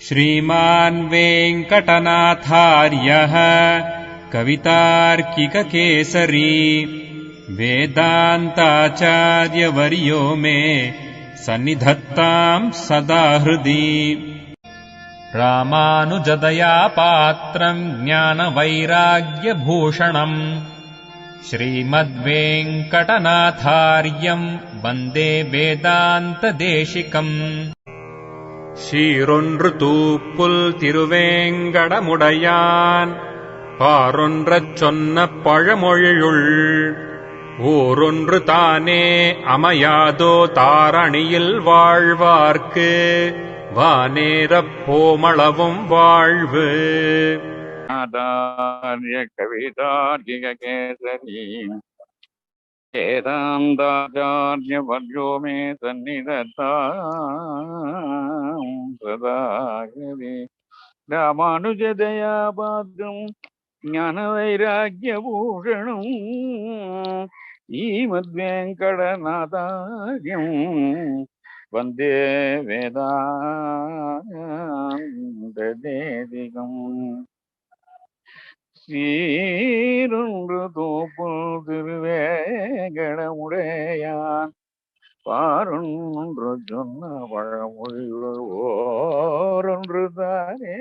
श्रीमान् वेङ्कटनाथार्यः कवितार्किककेसरी वेदान्ताचार्यवर्यो मे सन्निधत्ताम् सदा हृदि। रामानुजदया पात्रम् ज्ञानवैराग्यभूषणम् श्रीमद्वेङ्कटनाथार्यम् वन्दे वेदान्तदेशिकम्। சீரொன்று தூப்புல் திருவேங்கடமுடையான் பாரொன்றச் சொன்ன பழமொழியுள் ஊரொன்று தானே அமையாதோ தாரணியில் வாழ்வார்க்கு வானேரப் போமளவும் வாழ்வு. ஆதார்ய கவிதார்க்கிக கேசரி வேதாந்தாச்சார்ய வர்யோ மே சந்நிதத்தாம் சதா ஹிருதி. ராமானுஜதயா பாத்ரம் ஞான வைராக்யபூஷணம் ஸ்ரீமத்வேங்கடநாதார்யம் வந்தே வேதாந்ததேசிகம். சீரொன்று தோப்புல் திருவேங்கடமுடையான் பாரொன்று சொன்ன பழமொழிகள் ஓரொன்று தானே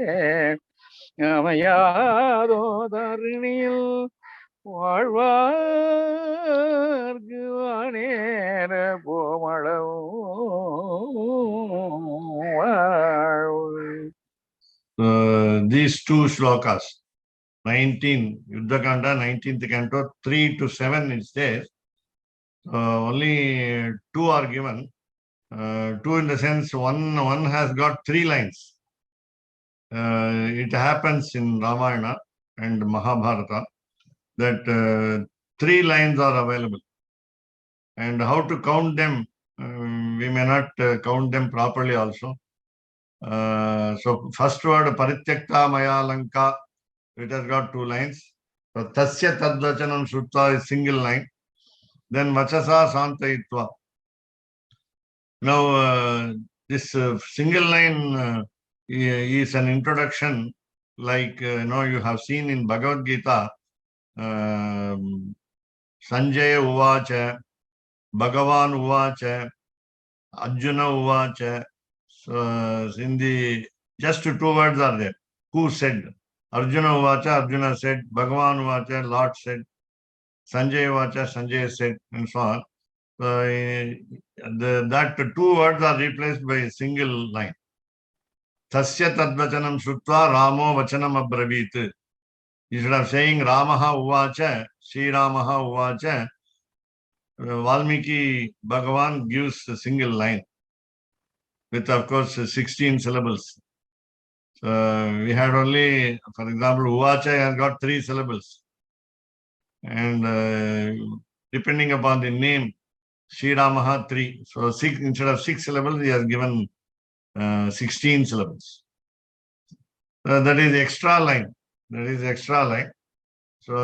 அமையாதோ தருணியில் வாழ்வார்க்கு வானேர போமளவு. These two shlokas, 19, Yuddhakanda, 19th canto, 3 to 7 it says, only two are given. Two in the sense, one has got 3 lines. It happens in Ramayana and Mahabharata that 3 lines are available. And how to count them, we may not count them properly also. So first word, Parityakta Maya Lanka, it has got 2 lines. So Tasya Tadvachanam Shrutva is single line. Then Vachasa Santayitva. Now this single line is an introduction, like you have seen in Bhagavad Gita, Sanjaya Uvacha, Bhagavan Uvacha, Arjuna Uvacha. So in the just 2 words are there. Who said? Arjuna Uvacha, Arjuna said. Bhagavan Uvacha, Lord said. Sanjaya Uvacha, Sanjaya said, and so on. So that 2 words are replaced by a single line. Tasya Tadvachanam Shrutva Ramo Vachanam Abravit. Instead of saying Ramaha Uvacha, Sri Ramaha Uvacha, Valmiki Bhagavan gives a single line with, of course, 16 syllables. So we had only, for example, Uvacha has got 3 syllables. And depending upon the name, Sri Ramaha 3. So instead of 6 syllables, he has given 16 syllables. That is extra line. That is extra line. So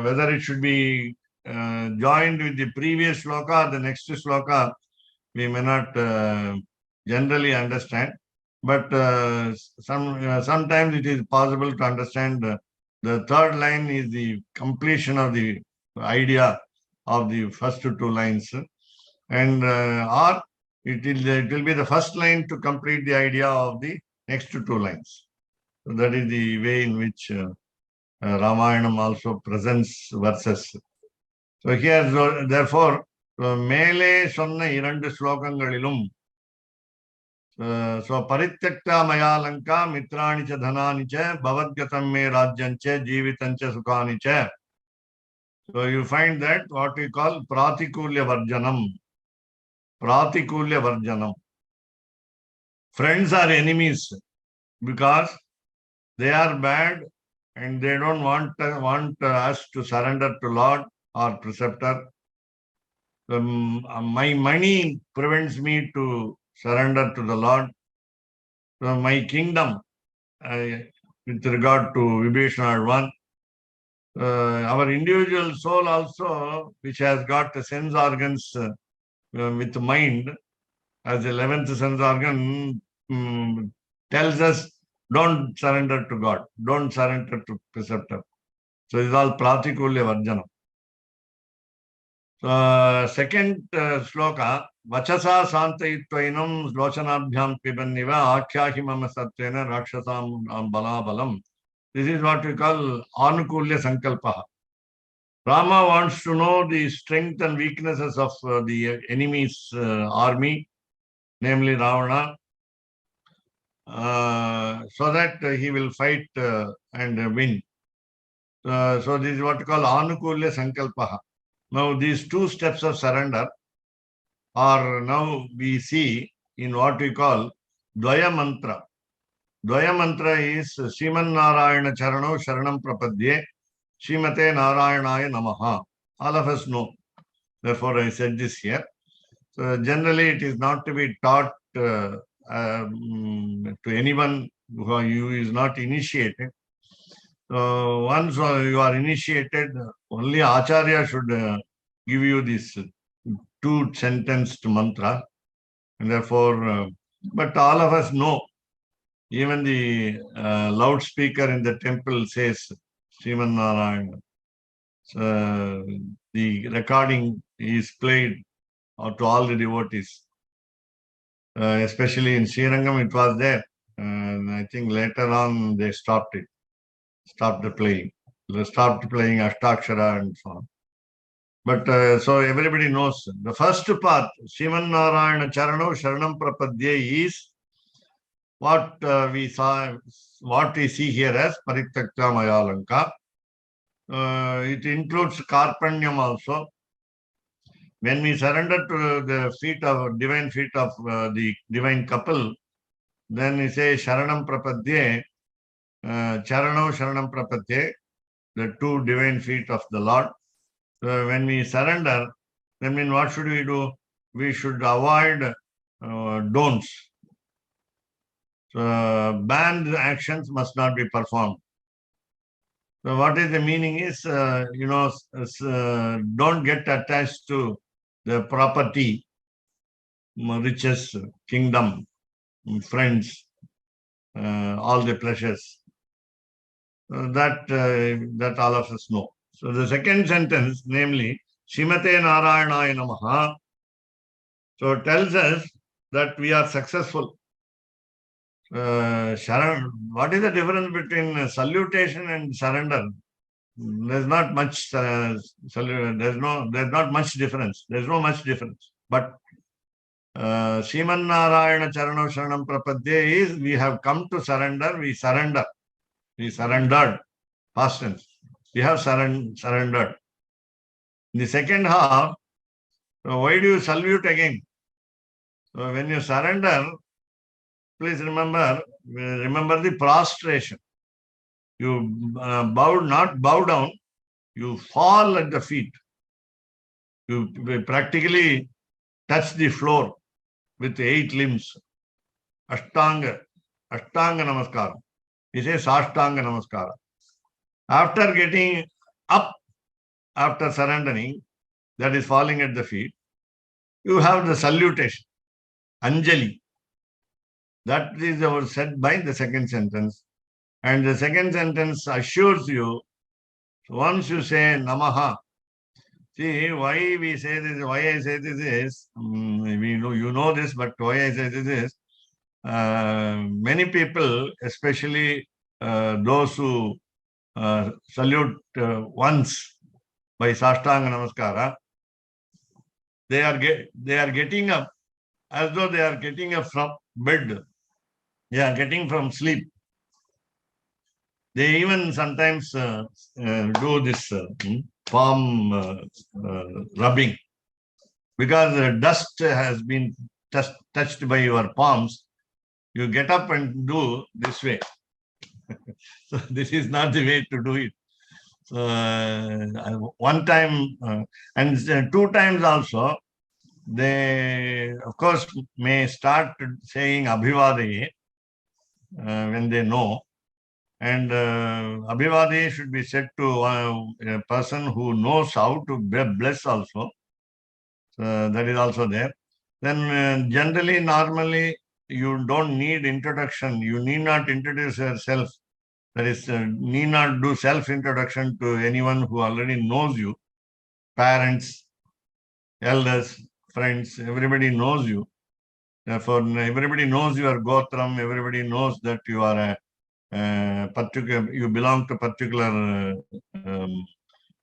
whether it should be joined with the previous shloka or the next shloka, we may not generally understand. But sometimes it is possible to understand the third line is the completion of the idea of the first 2 lines. And or it will be the first line to complete the idea of the next 2 lines. So that is the way in which Ramayanam also presents verses. So here, therefore, Mele Sonna 2 shlokangalilum. So Parityakta Maya Lanka Mitrani cha Dhanani cha Bhavadgatam me Rajyan cha Jeevitan cha Sukhani cha. So you find that what we call Pratikulya Varjanam. Pratikulya Varjanam. Friends are enemies because they are bad and they don't want us to surrender to Lord or preceptor. My money prevents me to surrender to the Lord. So my kingdom, with regard to Vibhishana 1, our individual soul also, which has got the sense organs with mind, as the 11th sense organ tells us Don't surrender to God. Don't surrender to preceptor. So this is all pratikulya varjanam. Second sloka, Vachasa Santayitvainam Lochanabhyam Pibanniva Akhyahi Mama Satvena Rakshasam Balabalam. This is what we call Anukulya Sankalpaha. Rama wants to know the strength and weaknesses of the enemy's army, namely Ravana, so that he will fight and win. So this is what we call Anukulya Sankalpaha. Now these two steps of surrender are now we see in what we call Dvaya Mantra. Dvaya Mantra is Sriman Narayana Charano Sharanam Prapadye Srimate Narayanaya Namaha. All of us know. Therefore, I said this here. So generally, it is not to be taught to anyone who is not initiated. So once you are initiated, only Acharya should give you this two-sentenced mantra. And therefore, but all of us know. Even the loudspeaker in the temple says Sriman Narayana. So the recording is played to all the devotees. Especially in Srirangam, it was there. And I think later on they stopped it. Stopped the playing. They stopped playing Ashtakshara and so on. But so everybody knows. The first part, Sriman Narayana Charano Sharanam Prapadye, is what we saw, what we see here as Paritakta Mayalanka. It includes Karpanyam also. When we surrender to the divine feet of the divine couple, then we say Sharanam Prapadye, Charano Sharanam Prapadye, the two divine feet of the Lord. When we surrender, then what should we do? We should avoid don'ts. Banned actions must not be performed. So what is the meaning is, don't get attached to the property, riches, kingdom, friends, all the pleasures. That all of us know. So the second sentence, namely, Srimate Narayanaya Namaha, so tells us that we are successful. What is the difference between salutation and surrender? There's not much. There's not much difference. There's no much difference. But Sriman Narayana Charano Sharanam Prapadye is we have come to surrender. We surrender. We surrendered. Past tense. We have surrendered. In the second half, why do you salute again? So when you surrender, please remember the prostration. You not bow down, you fall at the feet. You practically touch the floor with 8 limbs. Ashtanga Namaskara. We say Sashtanga Namaskara. After getting up, after surrendering, that is falling at the feet, you have the salutation, Anjali. That is said by the second sentence. And the second sentence assures you, once you say Namaha, see why we say this, why I say this is, we know you know this, but why I say this is, many people, especially those who salute once by Sashtanga Namaskara, they are getting up as though they are getting up from bed. They are getting from sleep. They even sometimes do this palm rubbing because dust has been touched by your palms. You get up and do this way. So this is not the way to do it. So one time and 2 times also, they of course may start saying Abhivade when they know. And Abhivade should be said to a person who knows how to bless also. So that is also there. Then generally, normally, you don't need introduction. You need not introduce yourself. That is, need not do self-introduction to anyone who already knows you. Parents, elders, friends, everybody knows you. Therefore, everybody knows your Gotram, everybody knows that you are a particular, you belong to particular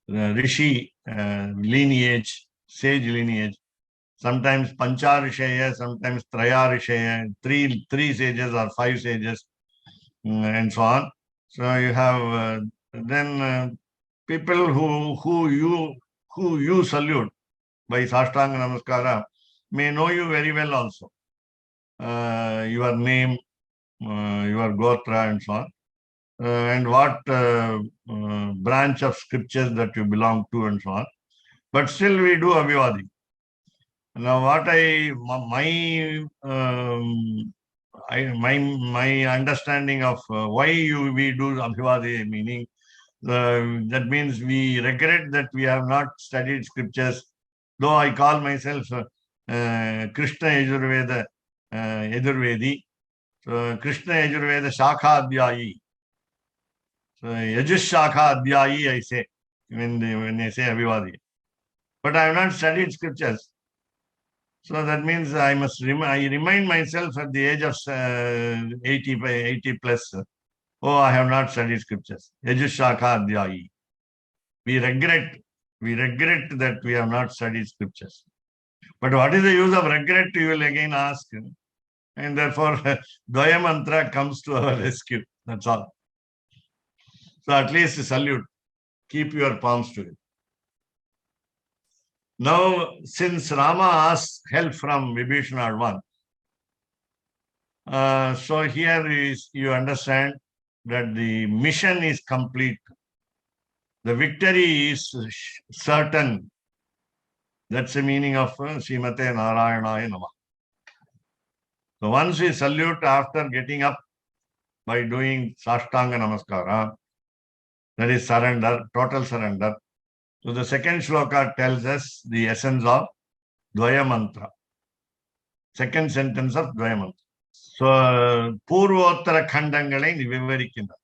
Rishi lineage, sage lineage. Sometimes Pancha sometimes Traya three sages or 5 sages, and so on. So you have then people who you salute by Sashtanga Namaskara may know you very well also. Your name, your Gotra, and so on. And what branch of scriptures that you belong to, and so on. But still we do Abhivadi. Now, what my understanding of why we do Abhivadi, meaning that means we regret that we have not studied scriptures. Though I call myself Krishna Yajurveda Yajurvedi, so Krishna Yajurveda Shakha Adhyayi. So Yajush Shakha Adhyayi, I say when I say Abhivadi. But I have not studied scriptures. So that means I must remind myself at the age of 80 plus. Oh, I have not studied scriptures. Yajushaka Adhyayi. We regret that we have not studied scriptures. But what is the use of regret, you will again ask. And therefore, Dvaya Mantra comes to our rescue. That's all. So at least salute. Keep your palms to it. Now, since Rama asked help from Vibhishana, so here you understand that the mission is complete. The victory is certain. That's the meaning of Srimate Narayanaya Namah. So once we salute after getting up by doing Sashtanga Namaskara, that is surrender, total surrender. So the second shloka tells us the essence of Dvaya Mantra. Second sentence of Dvaya Mantra. So Purvottara Khandangalai Vivarikkinna.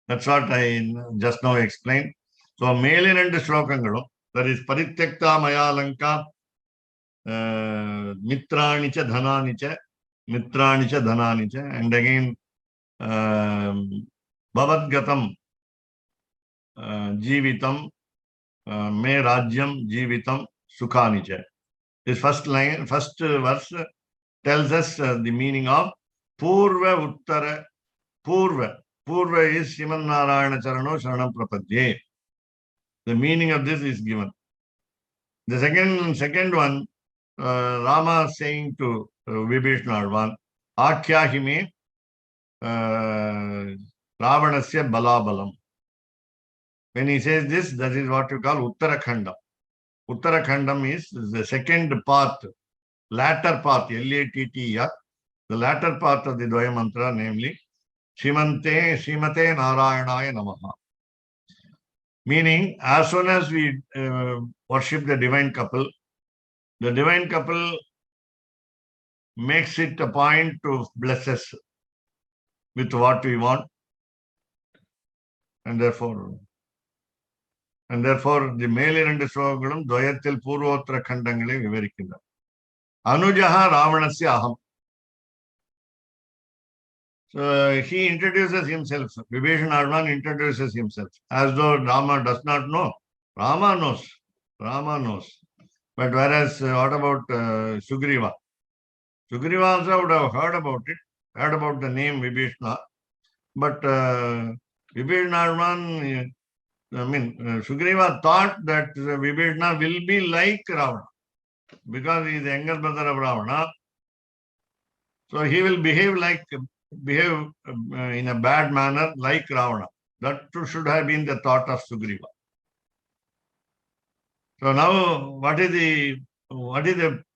That's what I just now explained. So ಮೇಲಿನ ಶ್ಲೋಕಗಳು, that is Parityakta Mayalanka Mitrani cha Dhanani cha, and again Bhavadgatam Jivitam Me Rajyam Jivitam Sukhani cha. This first verse tells us the meaning of Purva Uttara. Purva is Sriman Narayana Charano Sharanam Prapadye. The meaning of this is given. The second one, Rama saying to Vibhishana, Akhyahime Ravanasya Balabalam. When he says this, that is what you call Uttarakhanda. Uttarakhandam is the second part, latter part, L-A-T-T-R, the latter part of the Dvaya Mantra, namely Srimate Narayanaya Namaha. Meaning, as soon as we worship the divine couple makes it a point to bless us with what we want. And therefore the ಮೇಲಿನ ಶ್ಲೋಕಗಳು ದ್ವಯത്തിൽ ಪೂರ್ವೋತ್ತರ ಖಂಡங்களை ವಿವರಿக்கின்றன. ಅನುಜಃ ರಾವಣಸ್ಯ ಅಹಂ. So he introduces himself. Vibhishana introduces himself as though Rama does not know. Rama knows. But whereas, what about Sugriva? Sugriva also would have heard about the name Vibhishana. But Vibhishana, Sugriva thought that Vibhishana will be like Ravana because he is the younger brother of Ravana. So he will behave in a bad manner like Ravana. That should have been the thought of Sugriva. So now, what is the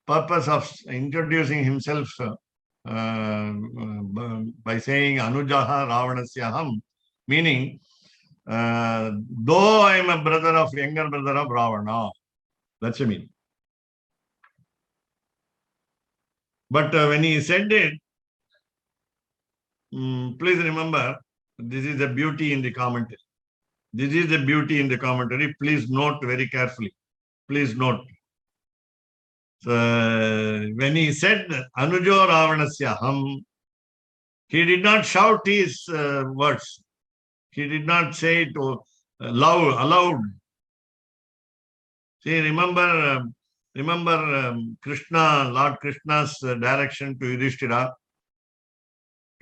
purpose of introducing himself by saying Anujaha Ravanasyaham? Meaning, though I am a younger brother of Ravana, that's the meaning. But when he said it, Please remember, this is the beauty in the commentary. This is the beauty in the commentary. Please note very carefully. Please note. So, when he said Anujo Ravanasya Ham, he did not shout his words. He did not say it aloud. See, remember Krishna, Lord Krishna's direction to Yudhishthira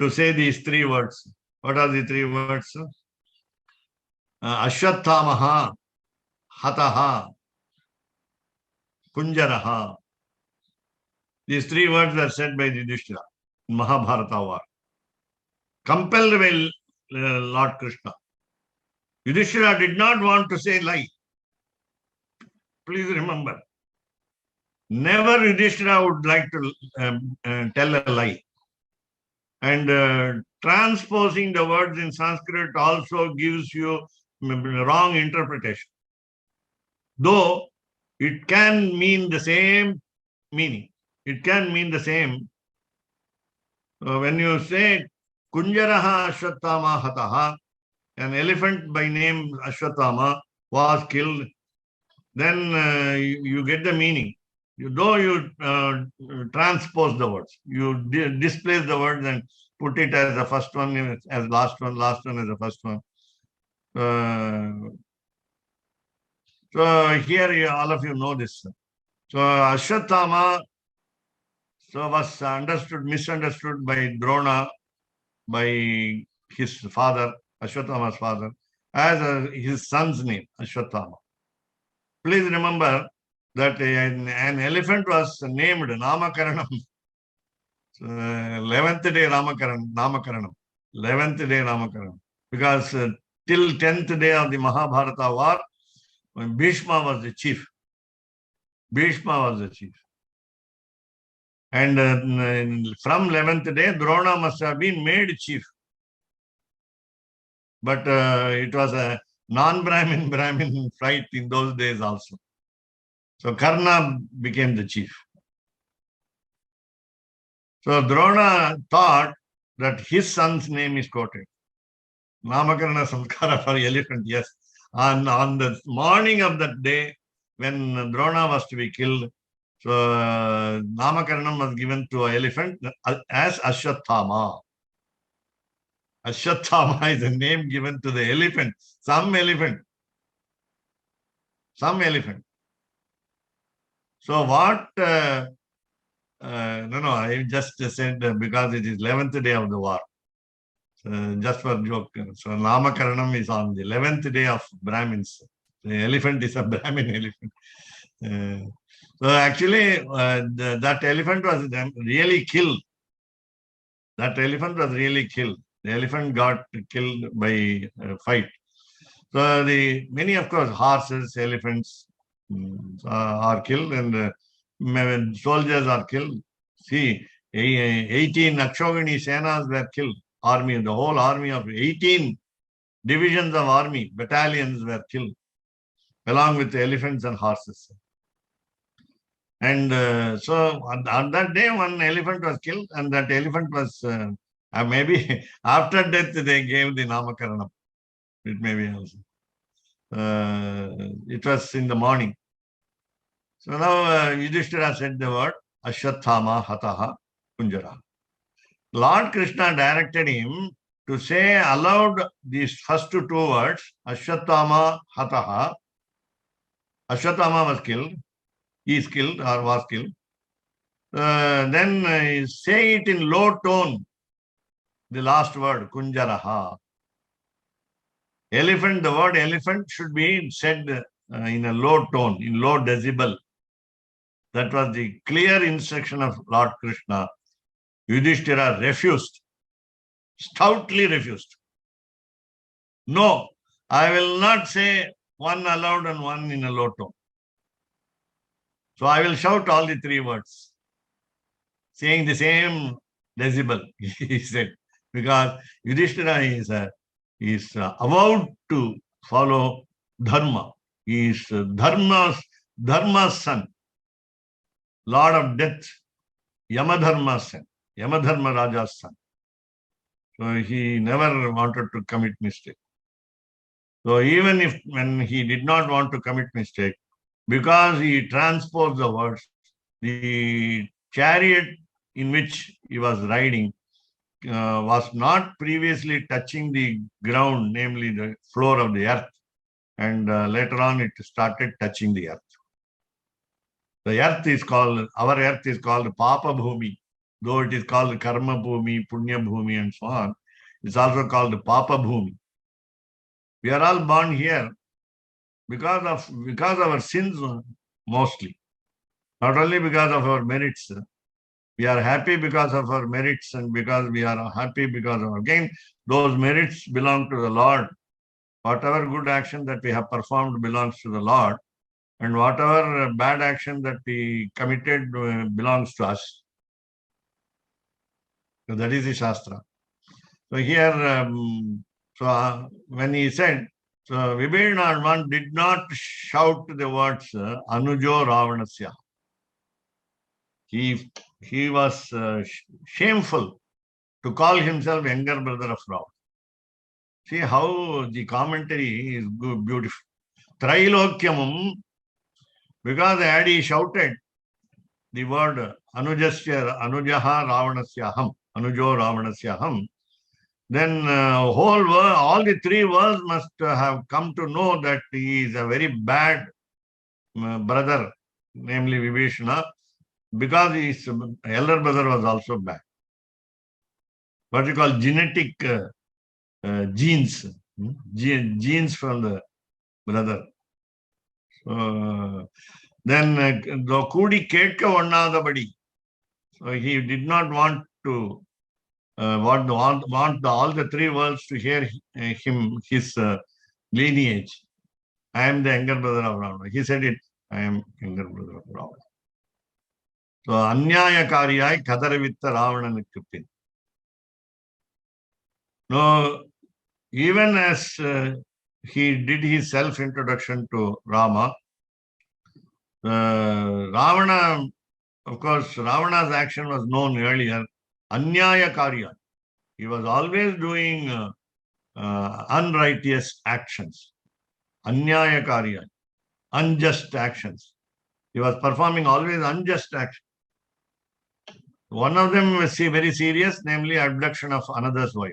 to say these three words. What are the three words? Ashwathamaha, Hataha, Kunjaraha. These three words were said by Yudhishthira in Mahabharata war. Compelled by Lord Krishna. Yudhishthira did not want to say lie. Please remember. Never Yudhishthira would like to tell a lie. And transposing the words in Sanskrit also gives you wrong interpretation. Though it can mean the same meaning. It can mean the same. When you say Kunjaraha Ashwathama Hataha, an elephant by name Ashwathama was killed, then you get the meaning. Though you transpose the words, you displace the words and put it as the first one, as last one as the first one. So here all of you know this. So Ashwathama was misunderstood by Drona, by his father, Ashwathama's father, as his son's name, Ashwathama. Please remember that an elephant was named Namakaranam. 11th day Namakaranam. 11th day Namakaranam. Because till 10th day of the Mahabharata war, when Bhishma was the chief. And from 11th day, Drona must have been made chief. But it was a non-Brahmin fight in those days also. So Karna became the chief. So Drona thought that his son's name is quoted. Namakarana Samskara for elephant, yes. And on the morning of that day, when Drona was to be killed, so Namakaranam was given to an elephant as Ashwathama. Ashwathama is a name given to the elephant. Some elephant. So what, I just said because it is 11th day of the war. Just for joke. So Namakaranam is on the 11th day of Brahmins. The elephant is a Brahmin elephant. So actually, that elephant was really killed. The elephant got killed by fight. So many, of course, horses, elephants are killed, and soldiers are killed. See, 18 Akshogini Senas were killed. The whole army of 18 divisions of army, battalions were killed, along with elephants and horses. And so on that day, one elephant was killed, and that elephant was maybe after death they gave the Namakaranam. It may be also. It was in the morning. So now Yudhishthira said the word Ashwathama Hataha Kunjara. Lord Krishna directed him to say aloud these first two words, Ashwathama Hataha. Ashwathama was killed. He is killed or was killed. Then say it in low tone. The last word, Kunjaraha. Elephant, the word elephant should be said in a low tone, in low decibel. That was the clear instruction of Lord Krishna. Yudhishthira refused, stoutly refused. No, I will not say one aloud and one in a low tone. So I will shout all the three words, saying the same decibel, he said, because Yudhishthira is avowed to follow Dharma. He is Dharma's son, Lord of Death, Yamadharma's son, Yamadharma Raja's son. So he never wanted to commit mistake. So even if when he did not want to commit mistake, because he transposed the words, the chariot in which he was riding was not previously touching the ground, namely the floor of the earth, and later on it started touching the earth. The earth is called, our earth is called Papa Bhumi, though it is called Karma Bhumi, Punya Bhumi, and so on. It's also called Papa Bhumi. We are all born here because of our sins mostly, not only because of our merits. We are happy because of our merits, and because we are happy because of, again, those merits belong to the Lord. Whatever good action that we have performed belongs to the Lord, and whatever bad action that we committed belongs to us. So that is the Shastra. So here, when he said, so Vibhishana did not shout the words Anujo Ravanasya. He was shameful to call himself younger brother of Ravana. See how the commentary is good, beautiful. Trailokyamum, because had he shouted the word Anujaha Ravanasyaham, Anujo Ravanasyaham, then whole world, all the three worlds must have come to know that he is a very bad brother, namely Vibhishana, because his elder brother was also bad. What you call genetic genes, genes from the brother. Then the Kudi Ketka Vannadabadi. So he did not want to want all the three worlds to hear his lineage. I am the younger brother of Ravana. He said it, I am younger brother of Ravana. So Anyayakariyai Kadaravitta Ravananukkupin. No, even as he did his self-introduction to Rama, Ravana, of course, Ravana's action was known earlier. Anyayakariyai. He was always doing unrighteous actions. Anyayakariyai. Unjust actions. He was performing always unjust actions. One of them was very serious, namely abduction of another's wife.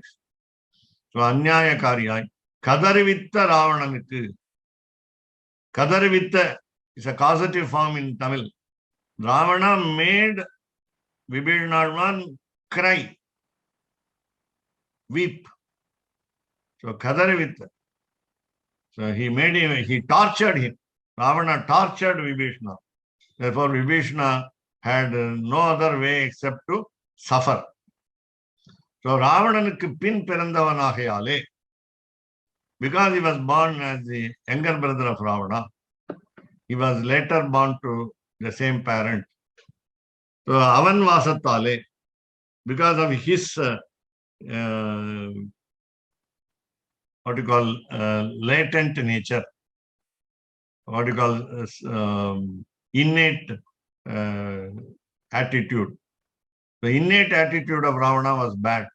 So Anyayakariyai. Kadarivitta Ravananuku. Kadarivitta is a causative form in Tamil. Ravana made Vibhishana cry, weep. So Kadarivitta. So he tortured him. Ravana tortured Vibhishana. Therefore, Vibhishana had no other way except to suffer. So Ravananukku pin pirandavanagayale, because he was born as the younger brother of Ravana, he was later born to the same parent. So Avan Vasattale, because of his what you call latent nature, what you call innate attitude. The innate attitude of Ravana was bad.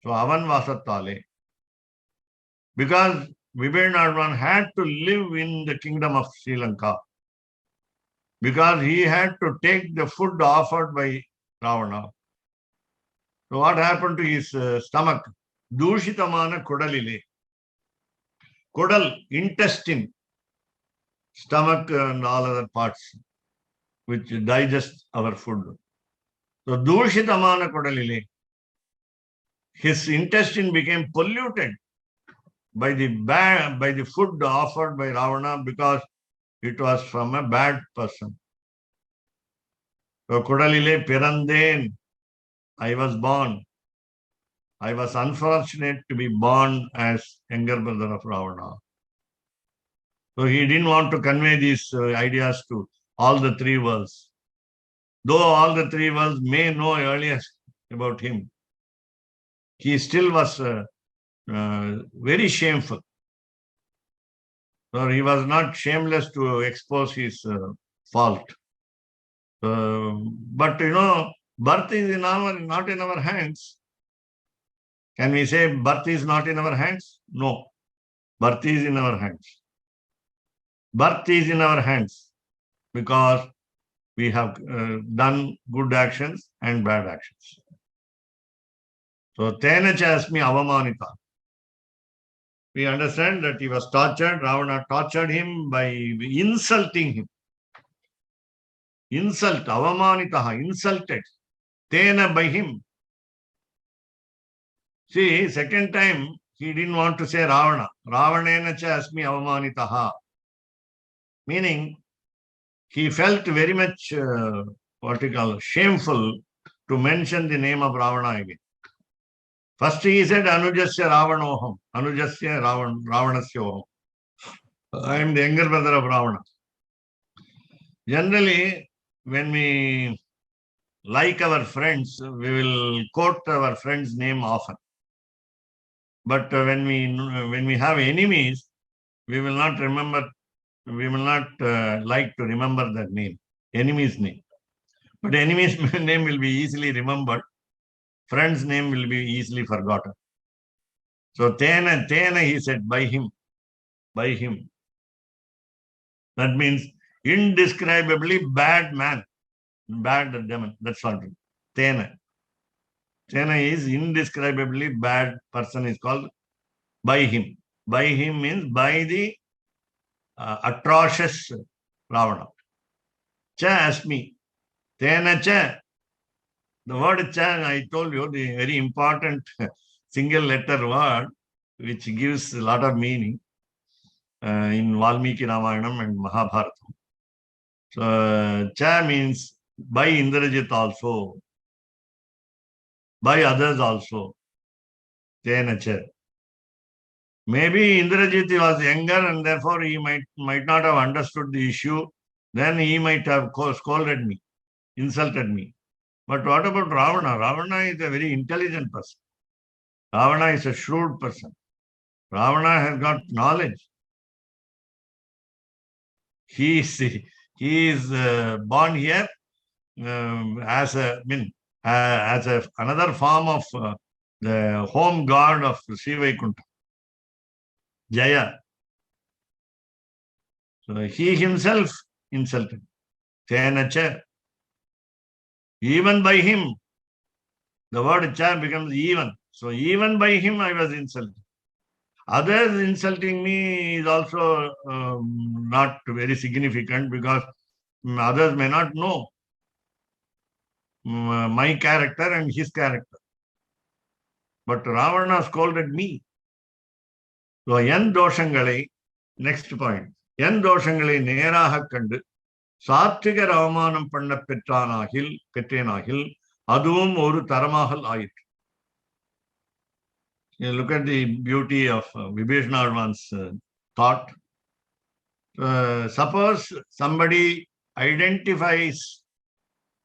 So Avan Vasattale, because Vibhishana had to live in the kingdom of Sri Lanka, because he had to take the food offered by Ravana. So what happened to his stomach? Dushitamana Kodalile. Kodal, intestine, stomach and all other parts which digest our food. So Dushitamana Kodalile. His intestine became polluted by the food offered by Ravana because it was from a bad person. So Kodalile Piranden, I was born. I was unfortunate to be born as younger brother of Ravana. So he didn't want to convey these ideas to all the three worlds. Though all the three worlds may know earlier about him, he still was very shameful. So he was not shameless to expose his fault. But birth is not in our hands. Can we say birth is not in our hands? No. Birth is in our hands. Birth is in our hands because we have done good actions and bad actions. So, Tena Chasmi Avamanita. We understand that he was tortured. Ravana tortured him by insulting him. Insult, Avamanitaha, insulted. Tena by him. See, second time, he didn't want to say Ravana. Ravanena cha asmi avamanitaha. Meaning, he felt very much, shameful to mention the name of Ravana again. First he said, Anujasya Ravanoham. Anujasya Ravanasya Oham. I am the younger brother of Ravana. Generally, when we like our friends, we will quote our friend's name often. But when we have enemies, we will not remember, we will not like to remember that name, enemy's name. But enemy's name will be easily remembered. Friend's name will be easily forgotten. So, Tena, he said, by him. By him. That means indescribably bad man. Bad demon. That's all. Tena. Tena is indescribably bad person is called by him. By him means by the atrocious Ravana. Cha asmi. Tena cha. The word cha, I told you, the very important single letter word which gives a lot of meaning in Valmiki Ramayanam and Mahabharata. So, cha means by Indrajit also, by others also. Tena cha. Maybe Indrajit was younger and therefore he might not have understood the issue. Then he might have scolded me, insulted me. But what about Ravana? Ravana is a very intelligent person. Ravana is a shrewd person. Ravana has got knowledge. He is born here as another form of the home god of Sri Vaikuntha, Jaya. So he himself insulted. Tenacha. Even by him, the word cha becomes even. So even by him I was insulted. Others insulting me is also not very significant because others may not know my character and his character. But Ravana scolded me. So, Yan Doshangalai, next point. Yan Doshangalai Neraha Kandu, Sattviga Ravamanam Panna Petranahil, Adum Oru Taramahal Ait. You look at the beauty of Vibhishnarvan's thought. Suppose somebody identifies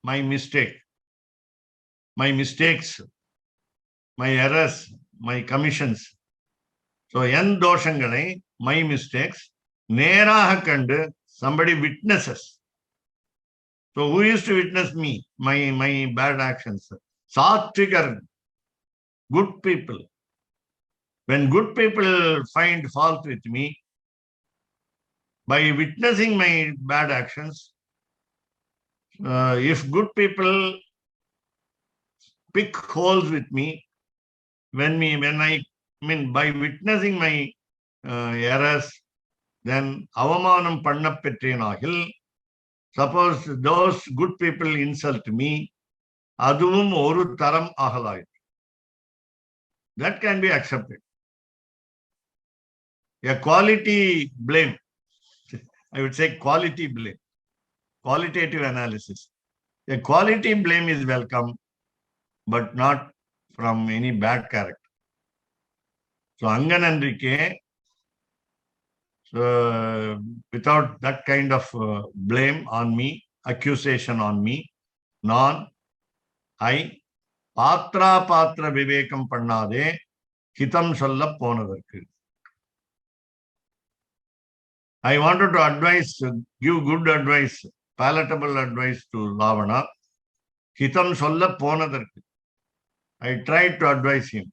my mistake, my mistakes, my errors, my commissions. So, Yan Doshangalai, my mistakes, Neraha Kandu, somebody witnesses. So, who used to witness me, my bad actions? Sattvikar, good people. When good people find fault with me, by witnessing my bad actions, if good people pick holes with me, by witnessing my errors, then avamanam panna petrenahil. Suppose those good people insult me, aduvum oru taram ahalai. That can be accepted. A quality blame. I would say quality blame. Qualitative analysis. A quality blame is welcome, but not from any bad character. So, Anganandrike, without that kind of blame on me, accusation on me, I patra vivekam pannade hitam solla ponadakku. I wanted to advise, give good advice, palatable advice to Ravana. Hitam solla ponadakku. I tried to advise him.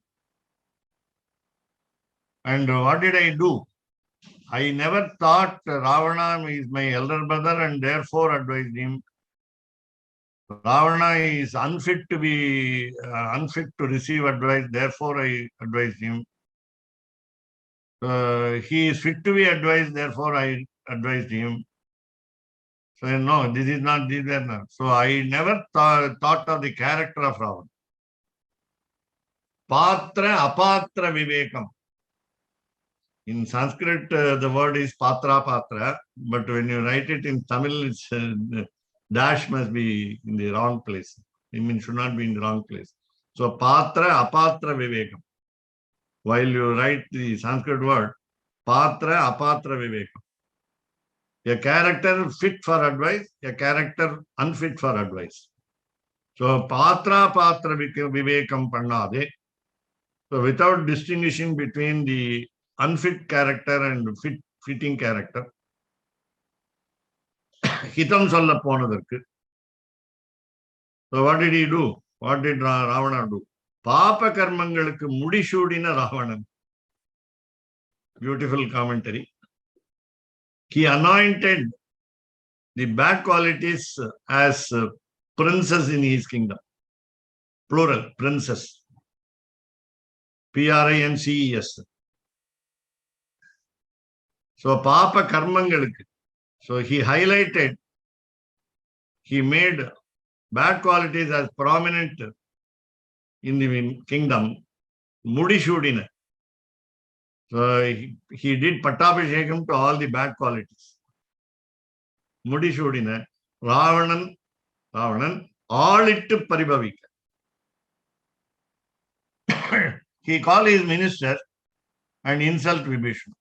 And what did I do? I never thought Ravana is my elder brother and therefore advised him. Ravana is unfit to be unfit to receive advice, therefore I advised him. He is fit to be advised, therefore I advised him. So no, this is not this. So I never thought of the character of Ravana. Patra apatra vivekam. In Sanskrit, the word is patra patra, but when you write it in Tamil, it's dash must be in the wrong place. It means should not be in the wrong place. So patra apatra vivekam. While you write the Sanskrit word, patra apatra vivekam. A character fit for advice, a character unfit for advice. So patra patra vivekam pannade. So without distinguishing between the unfit character and fitting character, hitam solla ponadharku. So what did he do? What did Ravana do? Papa karmangalukku mudishudina Ravanan. Beautiful commentary. He anointed the bad qualities as princes in his kingdom. Plural, princess. Princes. So Papa karmangalukku. So he highlighted, he made bad qualities as prominent in the kingdom. Mudishudina. So he did Pattabhishekam to all the bad qualities. Mudishudina. Ravanan, all it to paribhavika. He called his minister and insult Vibhishana.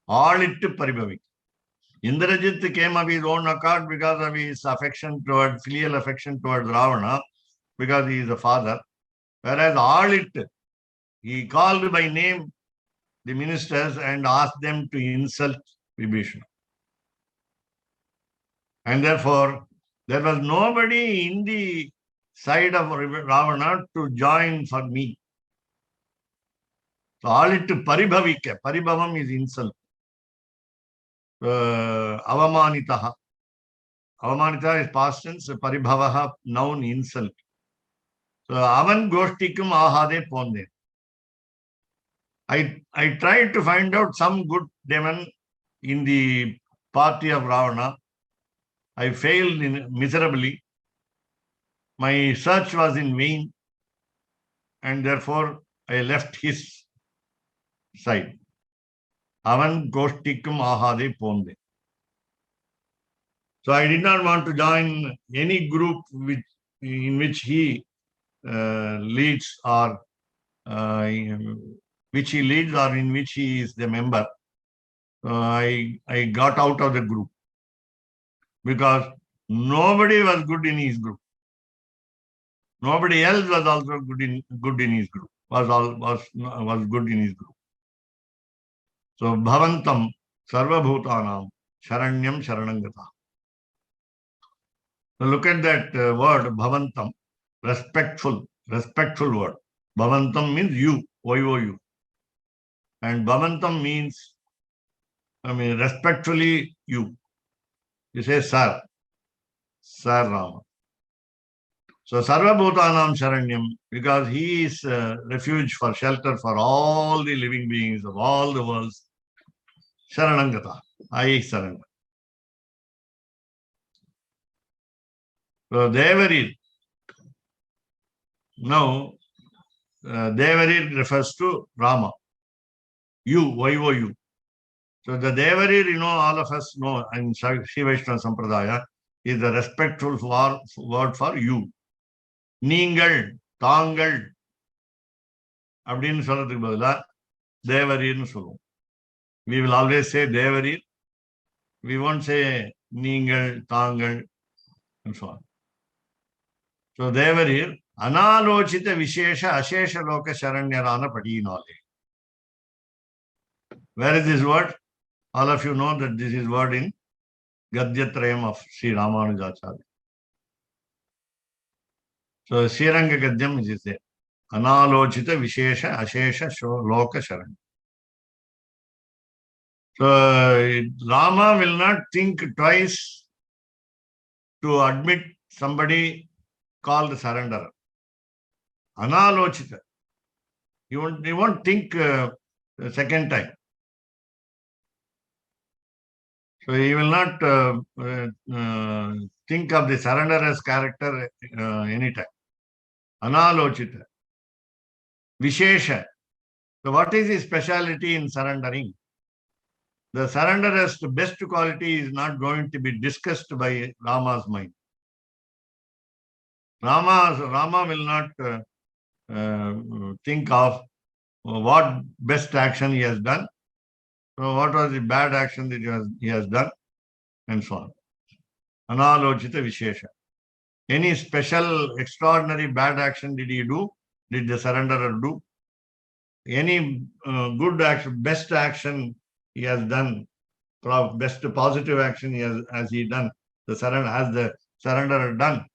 All it to paribhavika. Indrajit came of his own accord because of his affection towards, filial affection towards Ravana, because he is a father. Whereas all it, he called by name the ministers and asked them to insult Vibhishana. And therefore, there was nobody in the side of Ravana to join for me. So all it to paribhavika. Paribhavam is insult. Avamanitaha. Avamanita is past tense. Paribhavaha, noun, insult. So avan goshtikum ahade ponde. I tried to find out some good demon in the party of Ravana. I failed miserably. My search was in vain, and therefore I left his side. Avan goshtikum ahade ponde. So I did not want to join any group in which he leads or which he leads or in which he is the member. I got out of the group because nobody was good in his group. Nobody else was also good in his group. Was good in his group. So bhavantam sarvabhutanam sharanyam sharanangata. So look at that word bhavantam, respectful word. Bhavantam means you, YOU. And bhavantam means, respectfully you. You say Sir Rama. So Sarvabhutanam Sharanyam, because he is refuge for shelter for all the living beings of all the worlds. Sharanangata, I surrender. So Devarir. Now, Devarir refers to Rama. You, YOU. So the Devarir, all of us know in Shiva Vaishnava Sampradaya, is a respectful word for you. Ningal, Tangal. Abdin Salatik Badala, Devarir Sulu. We will always say Devarir. We won't say Ningal, Tangal, and so on. So Devarir, Analochita Vishesha Ashesha Loka Sharanyarana Padinole. Where is this word? All of you know that this is word in Gadyatrayam of Sri Ramanujacharya. So Sriranga Gadyam is there. Analochita Vishesha Ashesha Loka Sharan. So Rama will not think twice to admit somebody called surrenderer. Analochita. You won't think the second time. So he will not think of the surrenderer's character anytime. Analochita. Vishesha. So what is his speciality in surrendering? The surrenderer's best quality is not going to be discussed by Rama's mind. Rama will not think of what best action he has done, so what was the bad action that he has done, and so on. Analochita Vishesha. Any special, extraordinary bad action did he do? Did the surrenderer do? Any good action, best action he has done, best positive action has he done? Has the surrenderer done?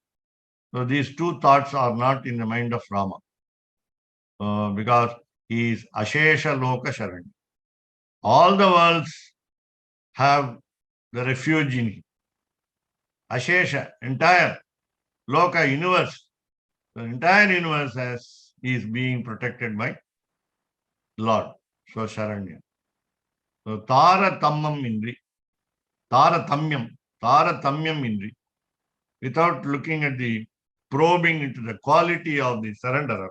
So these two thoughts are not in the mind of Rama, because he is Ashesha Loka Sharan. All the worlds have the refuge in him. Ashesha, entire Loka universe, the entire universe is being protected by Lord. So Sharanya. So Tara Tamyam Indri, without looking at the probing into the quality of the surrenderer.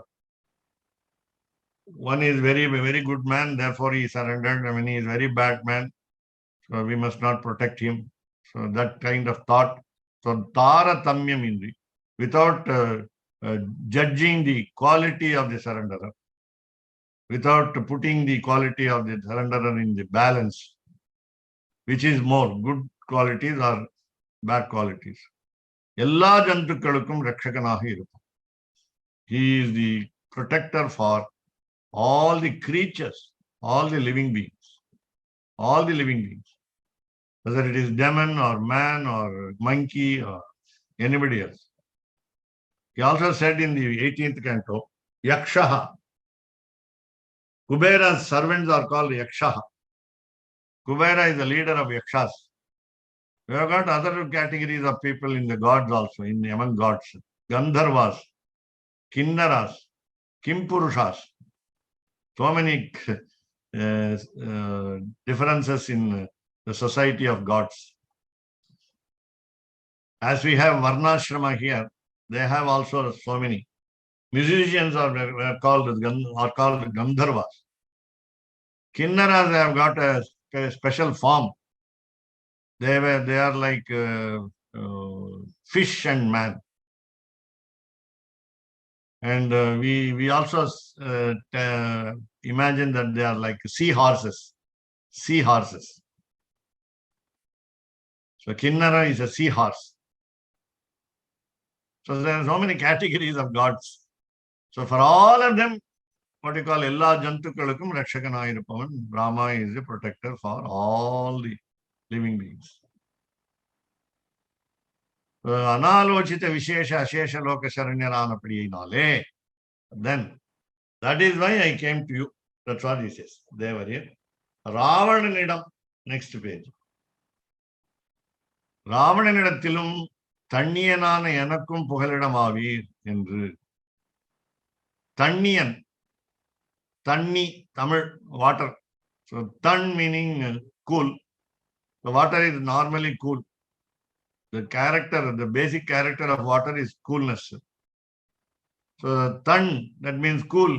One is very, very good man, therefore he surrendered. I mean, he is very bad man, so we must not protect him. So that kind of thought. So Tara Tamyam Indri, without judging the quality of the surrenderer, without putting the quality of the surrenderer in the balance, which is more, good qualities or bad qualities. Ella jantukkalukkum rakshakanaga iruppan. He is the protector for all the creatures, all the living beings, whether it is demon or man or monkey or anybody else. He also said in the 18th canto, Yakshaha. Kubera's servants are called Yakshaha. Kubera is the leader of Yakshas. We have got other categories of people in the gods also, among gods. Gandharvas, Kinnaras, Kimpurushas. So many differences in the society of gods. As we have Varnashrama here, they have also so many. Musicians are called Gandharvas. Kinnaras have got a special form. They are like fish and man. And we also imagine that they are like seahorses. So Kinnara is a seahorse. So there are so many categories of gods. So for all of them, what you call Ella Jantukkalukkum Rakshakanaga iruppavan, Rama is a protector for all the living beings. Analochita Vishesha Ashesha Loka Sharanyaranapadiyanale. Then that is why I came to you. That's what he says. They were here. Ravananidam, next page. ராவணனிடத்திலும் தண்ணியனான எனக்கும் புகலிடமாவீர் என்று. தண்ணியன், தண்ணி, Tamil, water. So tan meaning cool. The water is normally cool. The basic character of water is coolness. So tan, that means cool.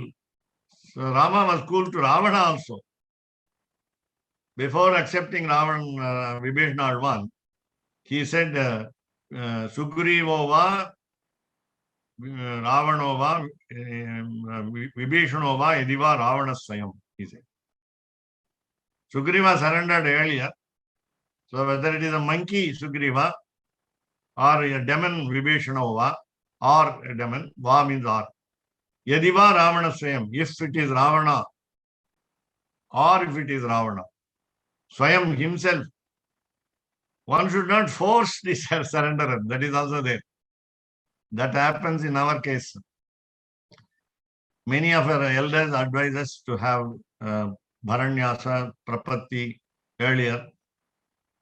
So Rama was cool to Ravana also. Before accepting Vibhishana one, he said, Sugrivo va, Ravano va, Vibhishano va, Ediva Ravana Swayam, he said. Sugriva surrendered earlier. So whether it is a monkey Sugriva or a demon Vibhishano va, or a demon, va means or. Yediva Ravana Swayam, if it is Ravana, or if it is Ravana, Swayam himself. One should not force the surrenderer. That is also there. That happens in our case. Many of our elders advise us to have Bharanyasa, Prapatti earlier,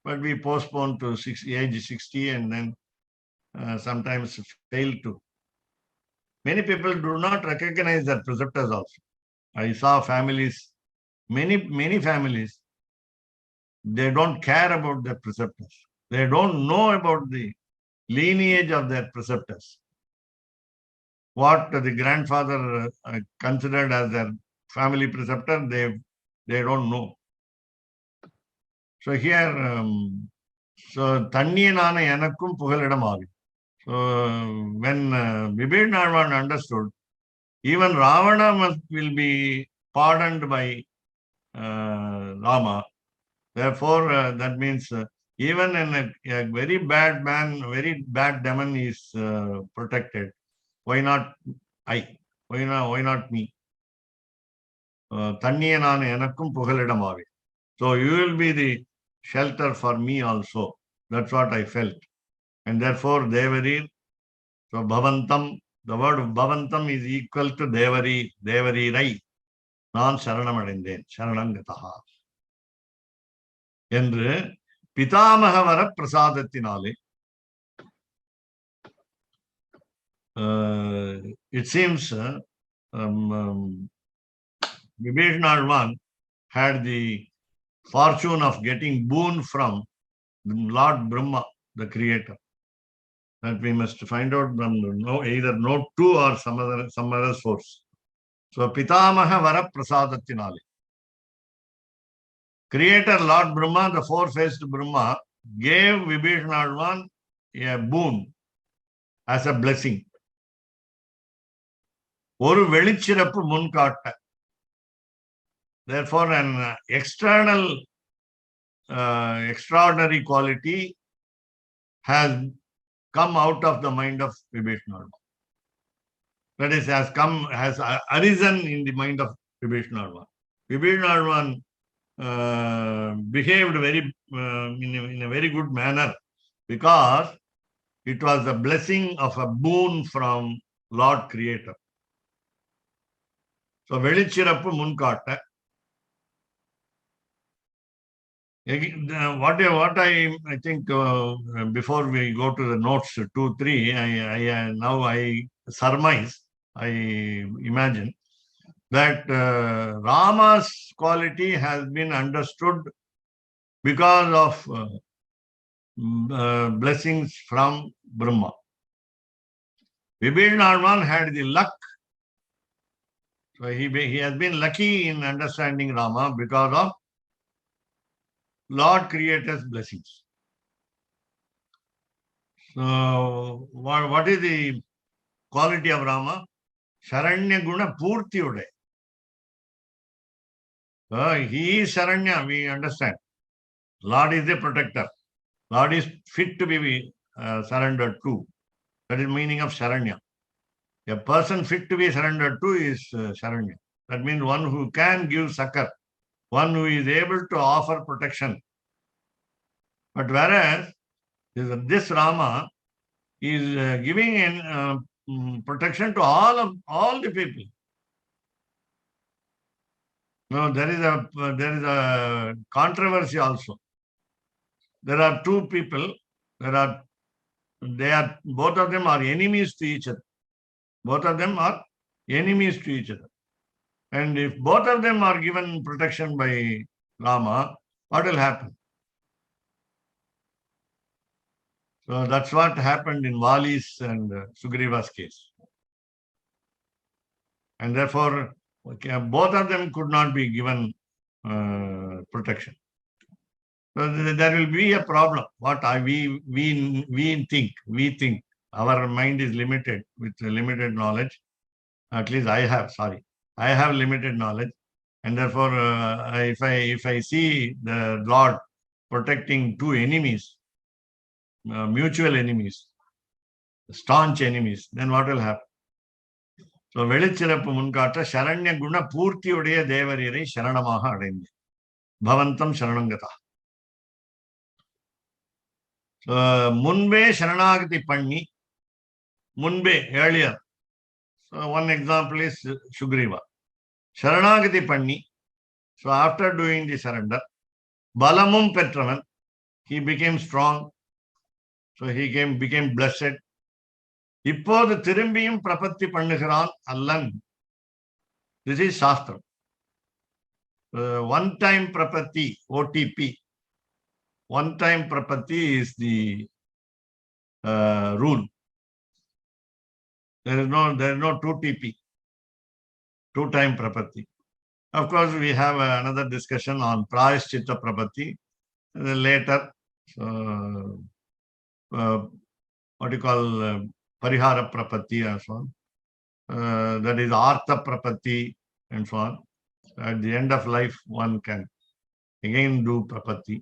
but we postpone to age 60 and then sometimes fail to. Many people do not recognize their preceptors also. I saw families, many families, they don't care about their preceptors. They don't know about the lineage of their preceptors. What the grandfather considered as their family preceptor, they don't know. So here, so Tanniyanana Yanakkum Pugalidam Avi. So when Vibhishana understood, even Ravana will be pardoned by Rama. Therefore, that means even a very bad man, very bad demon is protected. Why not I? Why not me? Tanniyanana Yanakkum Pugalidam Avi. So you will be the shelter for me also. That's what I felt. And therefore, Devari, so Bhavantam, the word Bhavantam is equal to Devari, Devari Rai. நான் சரணம் அடைந்தேன் சரணங்கதா என்று பிதாமக வர பிரசாதத்தினாலே it seems Vibhishana had the fortune of getting boon from Lord Brahma, the creator. That we must find out from either note 2 or some other source. So Pitamaha Vara Prasadatinale. Creator Lord Brahma, the four-faced Brahma, gave Vibhishana a boon as a blessing. Oru velichirappu munkatta. Therefore, an external extraordinary quality has come out of the mind of Vibhishana. That is, has arisen in the mind of Vibhishana. Vibhishana behaved very in a very good manner because it was the blessing of a boon from Lord Creator. So, Velichirappu Munkatta. What I think before we go to the notes 2, 3, I surmise, I imagine that Rama's quality has been understood because of blessings from Brahma. Vibhishana had the luck. So he has been lucky in understanding Rama because of Lord Creator's blessings. So what is the quality of Rama? Sharanya Guna Purti Ude. He is Sharanya, we understand. Lord is the protector. Lord is fit to be surrendered to. That is the meaning of Sharanya. A person fit to be surrendered to is Sharanya. That means one who can give succor, one who is able to offer protection. But whereas this Rama is giving protection to all the people. No, there is a controversy also. There are two people. Both of them are enemies to each other. Both of them are enemies to each other. And if both of them are given protection by Rama, what will happen? So that's what happened in Vali's and Sugriva's case. And therefore, both of them could not be given protection. So there will be a problem. What we think our mind is limited with limited knowledge. At least I have limited knowledge, and therefore, if I see the Lord protecting two enemies, mutual enemies, staunch enemies, then what will happen? So, Velichirappu Munkatta Sharanya Guna Purti Udaya Devarirai Sharanamaha Adayinde. Bhavantam Sharanangata. Munbe Sharanagati Panni, Munbe earlier. So one example is Sugriva. Sharanagati Panni. So after doing the surrender, Balamum Petravan, he became strong. So he became blessed. இப்போது திரும்பியும் பிரபத்தி பண்ணுகிறான் அல்லன். This is Shastra. One time prapatti, OTP. One time prapatti is the rule. There is no 2TP. Two time prapatti. Of course, we have another discussion on Prayaschitta prapatti later. What you call Parihara prapatti and so on. That is Artha prapatti and so on. At the end of life, one can again do prapatti.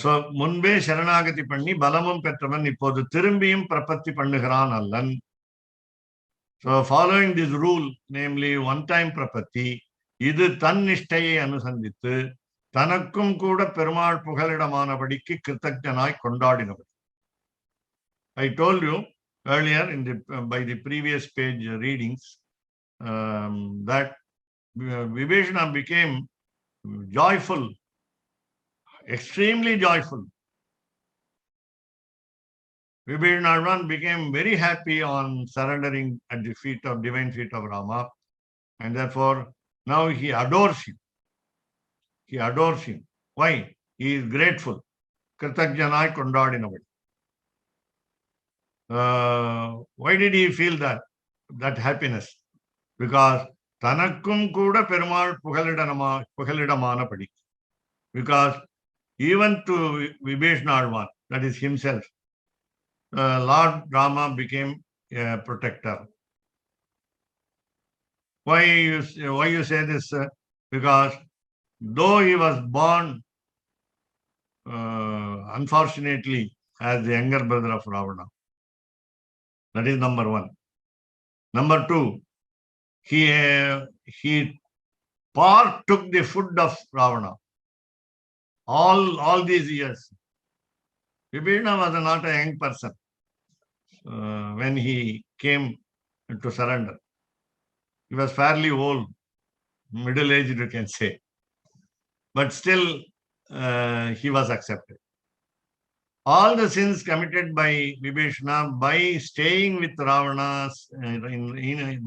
So முன்பே சரணாகதி பண்ணி பலமும் பெற்றவன் இப்போது திரும்பியும் பிரபத்தி பண்ணுகிறான் அல்லன். So following this rule, namely one time prapatti, இது தன் நிஷ்டையை அனுசந்தித்து தனக்கும் கூட Perumal புகலிடமானபடிக்கு கிருத்தஜனாய் கொண்டாடினவர். I told you earlier by the previous page readings that Vibhishana became joyful, extremely joyful. Vibhishana became very happy on surrendering at the divine feet of Rama, and therefore now he adores him. He adores him. Why? He is grateful. Kritajjanai kondadinavadi. Why did he feel that happiness? Because Tanakkum kuda perumal pugalidamana. Because even to Vibhishana, that is himself, Lord Rama became a protector. Why you say this? Because though he was born, unfortunately, as the younger brother of Ravana, that is number one. Number two, he partook the food of Ravana all these years. Vibhishana was not a young person when he came to surrender. He was fairly old, middle-aged, you can say. But still, he was accepted. All the sins committed by Vibhishana by staying with Ravana,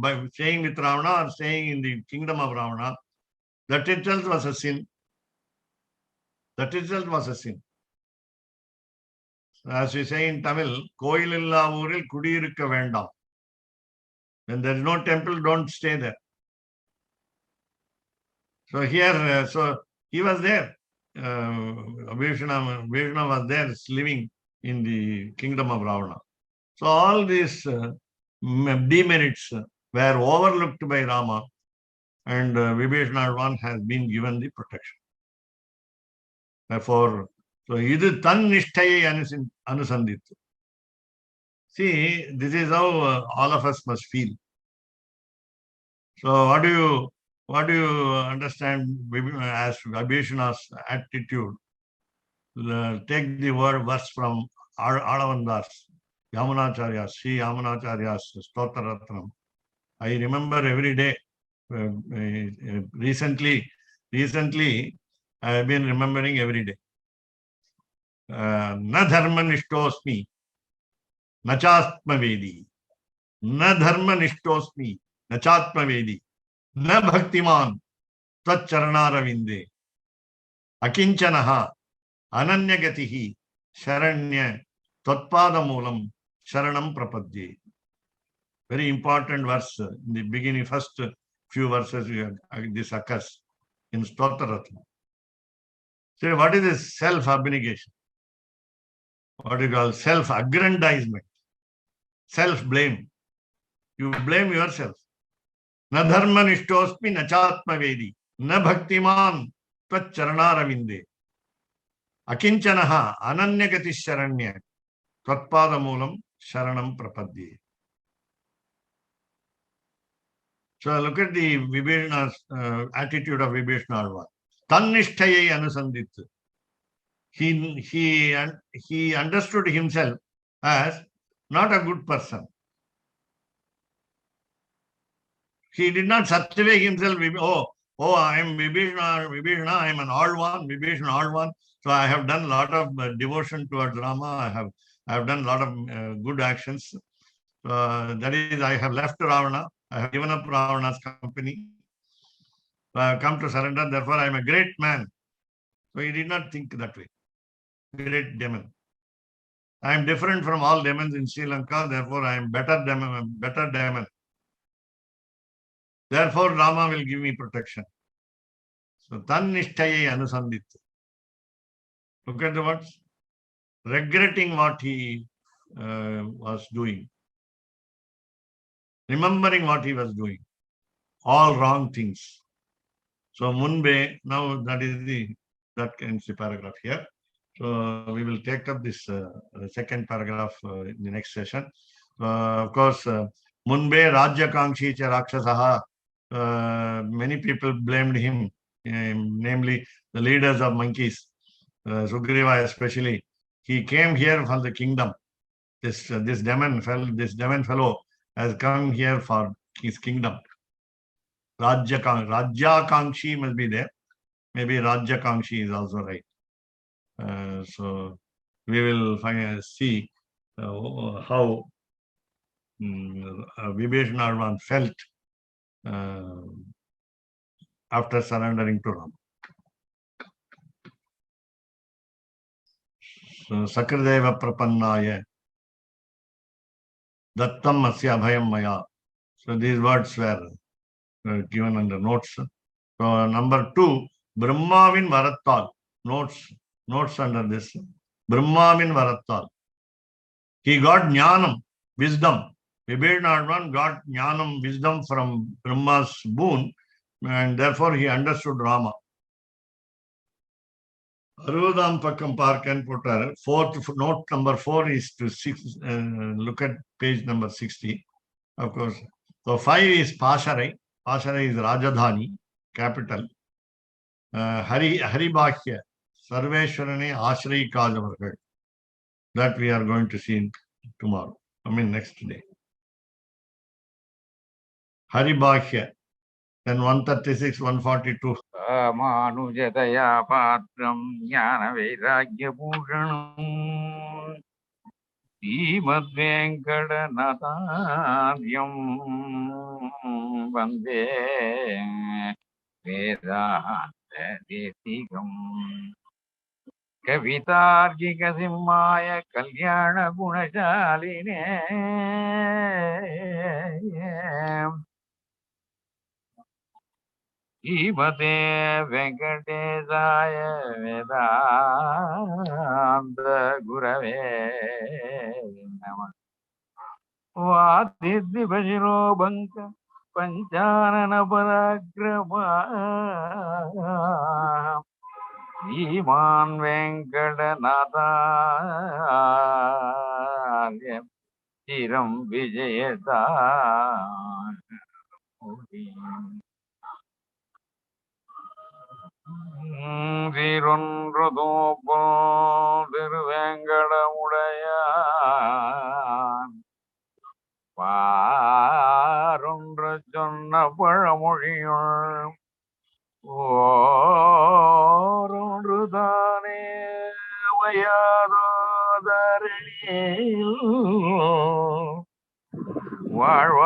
by staying with Ravana or staying in the kingdom of Ravana, that itself was a sin. That itself was a sin. As we say in Tamil, Koililla Uril Kudirikka Vendam. When there is no temple, don't stay there. So here, so he was there. Vibhishana was there living in the kingdom of Ravana. So all these demerits were overlooked by Rama, and Vibhishana has been given the protection. Therefore, so idu tan nishtayai anusandittu. See, this is how all of us must feel. So what do you understand as Vibhishana's attitude? Take the verse from Alavandas, Yamunacharya, Sri Yamunacharya's Stotraratnam. I remember every day. Recently, I have been remembering every day. Na dharma nishtosmi, nachatma vedi. Na dharma nishtosmi, nachatma vedi. Na bhaktiman, tvacharanaravinде. Akinchanaha, ananyagatihi, sharanya, tvatpadamulam, sharanam prapadye. Very important verse in the beginning, first few verses, this occurs in Stotraratna. So what is this self-abnegation? What you call self-aggrandizement, self-blame. You blame yourself. Na dharma nishtosmi nachatma vedi, na bhaktiman tvacharanaravinде. Akinchanaha ananyagati sharanya, tvatpadamulam sharanam prapadye. So look at the Vibhishana's attitude of Vibhishana. Tannishtayai anusandittu. He understood himself as not a good person. He did not satyave himself. Oh, I am Vibhishana, I am an all one, Vibhishana all one. So I have done a lot of devotion towards Rama. I have done a lot of good actions. That is, I have left Ravana. I have given up Ravana's company. I have come to surrender. Therefore, I am a great man. So he did not think that way. Great demon. I am different from all demons in Sri Lanka. Therefore, I am better demon. Therefore, Rama will give me protection. So, Tannishtaye Anusandit. Look at the words. Regretting what he was doing. Remembering what he was doing. All wrong things. So, Munbe, now that ends the paragraph here. So, we will take up this second paragraph in the next session. Of course, Munbe Rajya Kangshi cha Rakshasaha. Many people blamed him, namely the leaders of monkeys, Sugriva especially. He came here for the kingdom. This demon fellow has come here for his kingdom. Rajya Kangshi must be there. Maybe Rajya Kangshi is also right. So we will see how Vibhishana felt after surrendering to Rama. So Sakradeva Prapannaya Dattam Asya Abhayam Maya. So these words were given under notes. So number 2, Brahmavin Varattal. Notes under this. Brahmavin Varattal. He got jnanam, wisdom. Vibhishana got jnanam, wisdom from Brahma's boon, and therefore he understood Rama. Arudam Pakam Parkan Potar. Note number 4 is to look at page number 60. Of course. So 5 is Pasharai. Pasharai is Rajadhani, capital. Haribhakya, Sarveshwarane Ashray Kajavargal. That we are going to see tomorrow. Next day. Haribhakya. Then 136, 142. Manujataya Patram Jnana Vairagya Bhushanam Srimad Venkatanathāryam Vande Vedanta Desikam Kavitarkika Simhaya Kalyana Gunashaline Srimate Venkatesaya Vedanta Gurave Namah Vātidhi Vajro Banka Panchanana Parakrama Sriman Venkatanathāryam Chiram Vijayata Virunrudopo Virvengadamudayan Parundra Jonna Paramuriyur Orundrudane Vayadodarinil Varvargu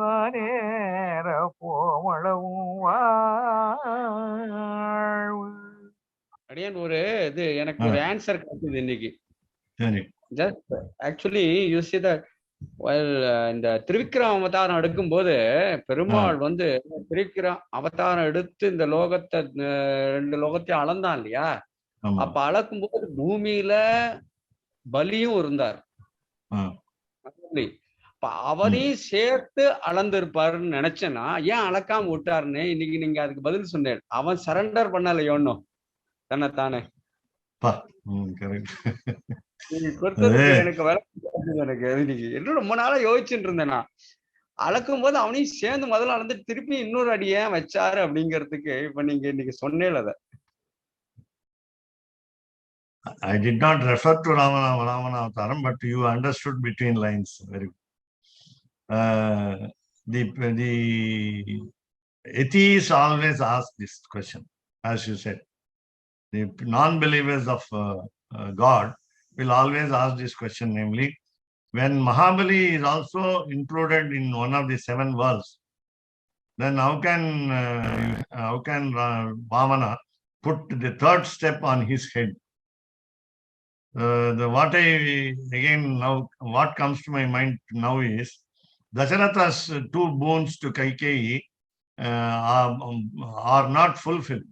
Vanera Pomalavum அடியன் ஒரு இது எனக்கு ஒரு answer கிடைச்சது இன்னைக்கு. Just actually you see that while இந்த திரிவிக்ரம் அவதாரம் எடுக்கும்போது பெருமாள் வந்து திரிவிக்ரம் அவதாரம் எடுத்து இந்த லோகத்தை 2 லோகத்தையும் அளந்தான் இல்லையா? அப்ப அளக்கும்போது பூமியில பலியும் இருந்தார். அவரையும் சேர்த்து அளந்திருப்பாருன்னு நினைச்சேன்னா ஏன் அளக்காம விட்டாருன்னு இன்னைக்கு நீங்க அதுக்கு பதில் சொன்னேன். அவன் சரண்டர் பண்ணலையோன்னு தன்னைத்தானே. எனக்கு என்ன ரொம்ப நாளா யோசிச்சுட்டு இருந்தேன். நான் அளக்கும் போது அவனையும் சேர்ந்து முதல்ல அளந்துட்டு திருப்பி இன்னொரு அடி ஏன் வச்சாரு அப்படிங்கிறதுக்கு இப்ப நீங்க இன்னைக்கு சொன்னேன். அத I did not refer to Ramana Avtaram, but you understood between lines very good. The atheists always ask this question, as you said. The non-believers of God will always ask this question, namely, when Mahabali is also included in one of the 7 worlds, then how can Vamana put the 3rd step on his head? What comes to my mind now is Dasharatha's 2 boons to Kaikeyi are not fulfilled.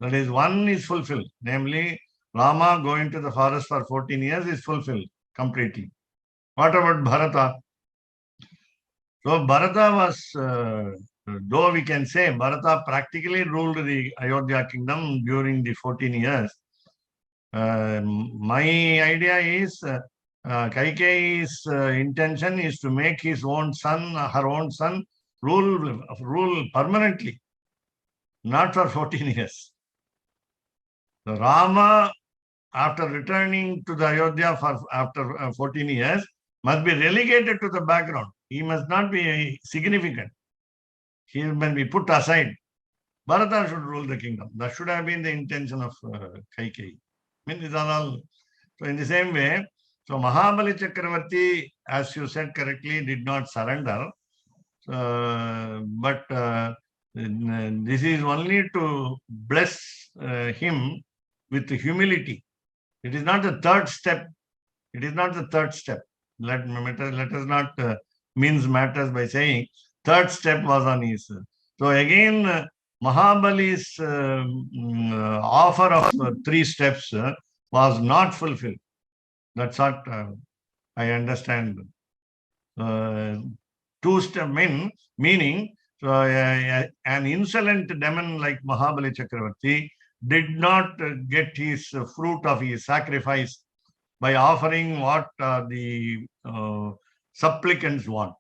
That is, one is fulfilled, namely Rama going to the forest for 14 years is fulfilled completely. What about Bharata? So Bharata was, though we can say Bharata practically ruled the Ayodhya kingdom during the 14 years. My idea is Kaikeyi's intention is to make his own son, her own son, rule permanently, not for 14 years. So Rama, after returning to the Ayodhya after 14 years, must be relegated to the background. He must not be significant. He must be put aside. Bharata should rule the kingdom. That should have been the intention of Kaikeyi. So in the same way, so Mahabali Chakravarti, as you said correctly, did not surrender. But this is only to bless him with humility. It is not the 3rd step. It is not the 3rd step. Let us not mince matters by saying 3rd step was on his. So again, Mahabali's offer of 3 steps was not fulfilled. That's what I understand. 2-step meaning an insolent demon like Mahabali Chakravarti did not get his fruit of his sacrifice by offering what the supplicants want.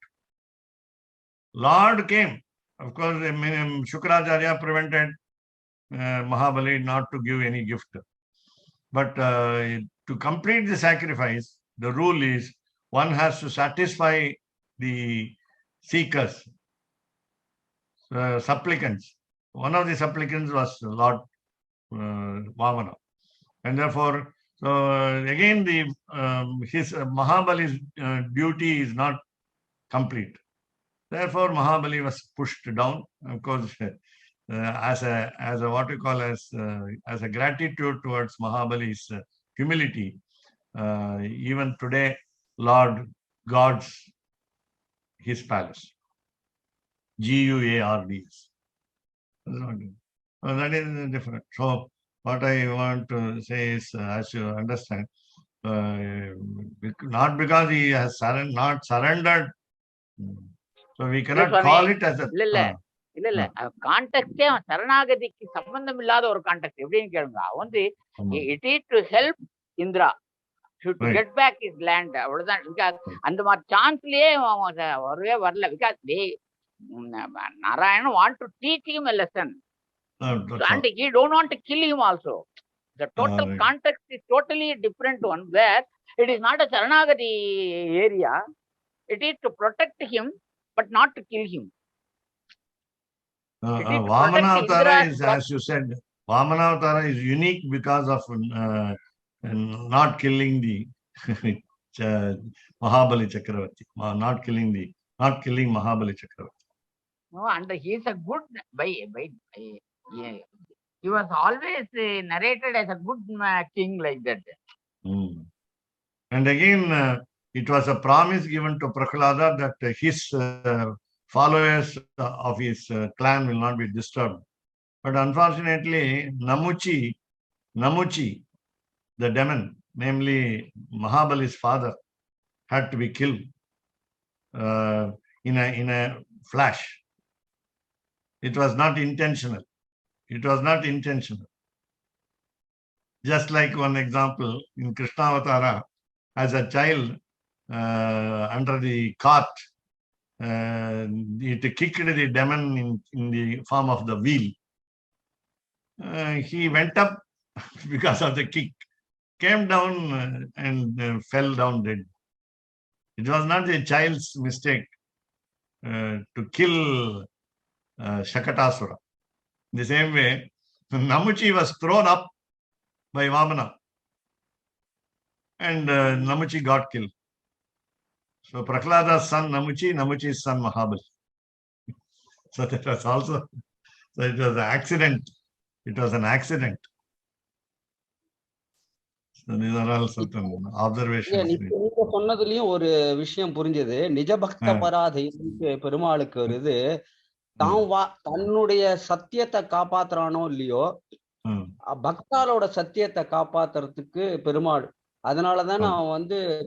Lord came. Of course, Shukracharya prevented Mahabali not to give any gift. But to complete the sacrifice, the rule is one has to satisfy the seekers, supplicants. One of the supplicants was Lord Vamana. And therefore, so again, his Mahabali's duty is not complete. Therefore, Mahabali was pushed down. Of course, as a what we call as a gratitude towards Mahabali's humility. Even today, Lord guards his palace. Guards. That is different. So what I want to say is, as you understand, not because he has not surrendered, so we cannot call it as a. இல்ல கான்டெக்டே சரணாகதிக்கு சம்பந்தம் இல்லாத ஒரு contact. எப்படின்னு கேளுங்க, வந்து it is to help Indira to get back his land, அவ்வளவுதான். Because அந்த மாதிரி சான்ஸ்லயே வரவே வரல. Because Narayan want to teach him a lesson, and he don't want to kill him also. The total context is totally different one, where it is not a Saranagati area. It is to protect him, but not to kill him. Vamana Avtara is, as you said, Vamana Avtara is unique because of not killing the Mahabali Chakravarti, not killing Mahabali Chakravarti. No, and he is a good he was always narrated as a good king like that. And again, it was a promise given to Prahlada that his followers of his clan will not be disturbed. But unfortunately, Namuchi, the demon, namely Mahabali's father, had to be killed in a flash. It was not intentional. Just like one example, in Krishna Avatara, as a child, under the cart, it kicked the demon in the form of the wheel. He went up because of the kick, came down and fell down dead. It was not a child's mistake to kill Shakatasura. In the same way, Namuchi was thrown up by Vamana, and Namuchi got killed. So Prahlada's son Namuchi, Namuchi's son Mahabali. So that was also, so it was an accident. It was an accident. So these are all certain observations. நீங்க சொன்னதுலயும் ஒரு விஷயம் புரிஞ்சது. நிஜபக்த பராதை பெருமாளுக்கு ஒரு இது தன்னுடைய சத்தியத்தை காப்பாத்துறானோ இல்லையோ, பக்தாலோட சத்தியத்தை காப்பாத்துறதுக்கு பெருமாள். அதனாலதான் அவன்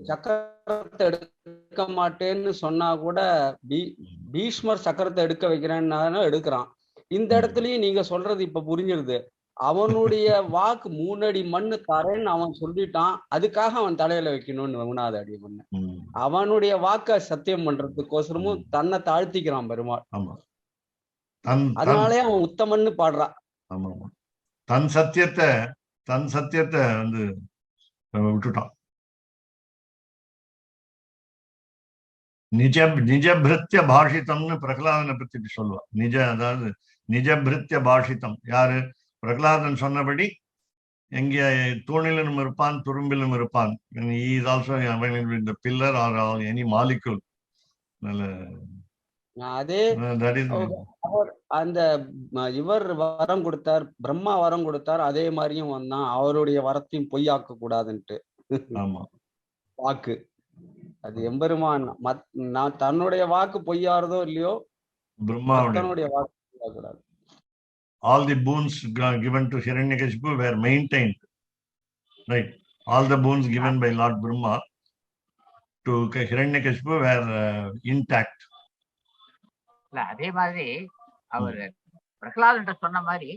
சக்கரத்தை எடுக்க மாட்டேன்னு சொன்னா கூட பீஷ்மர் சக்கரத்தை எடுக்க வைக்கிறேன்னு எடுக்கிறான். இந்த இடத்துலயும் நீங்க சொல்றது இப்ப புரிஞ்சிருது. அவனுடைய வாக்கு 3 அடி மண்ணு தரேன்னு அவன் சொல்லிட்டான், அதுக்காக அவன் தலையில வைக்கணும்னு 3வது அடி மண்ணு. அவனுடைய வாக்க சத்தியம் பண்றதுக்கோசரமும் தன்னை தாழ்த்திக்கிறான் பெருமாள். அதனாலே அவன் உத்தமன்னு பாடுறான். தன் சத்தியத்தை விட்டுட்டான். நிஜபிருத்திய பாஷிதம்னு பிரகலாதனை பத்தி சொல்லுவா. அதாவது நிஜபிருத்திய பாஷிதம் யாரு? பிரகலாதன் சொன்னபடி எங்கே தூணிலும் இருப்பான், துரும்பிலும் இருப்பான். He is also with the pillar or any molecule. அதே அந்த இவர் வரம் கொடுத்தார், பிரம்மா வரம் கொடுத்தார், அதே மாதிரியும் வந்தான். அவருடைய வரத்தையும் பொய்யாக்க கூடாதுன்ட்டு வாக்கு. அது எம்பெருமான் தன்னுடைய வாக்கு பொய்யாறதோ இல்லையோ, பிரம்மாவுடைய வாக்கு பொய்யாக்கூடாது. All the boons given to Hiranyakashipu were maintained, right? All the boons given by Lord Brahma to Hiranyakashipu were intact. அதே மாதிரி அவர் பிரகலாதன் சொன்ன மாதிரி,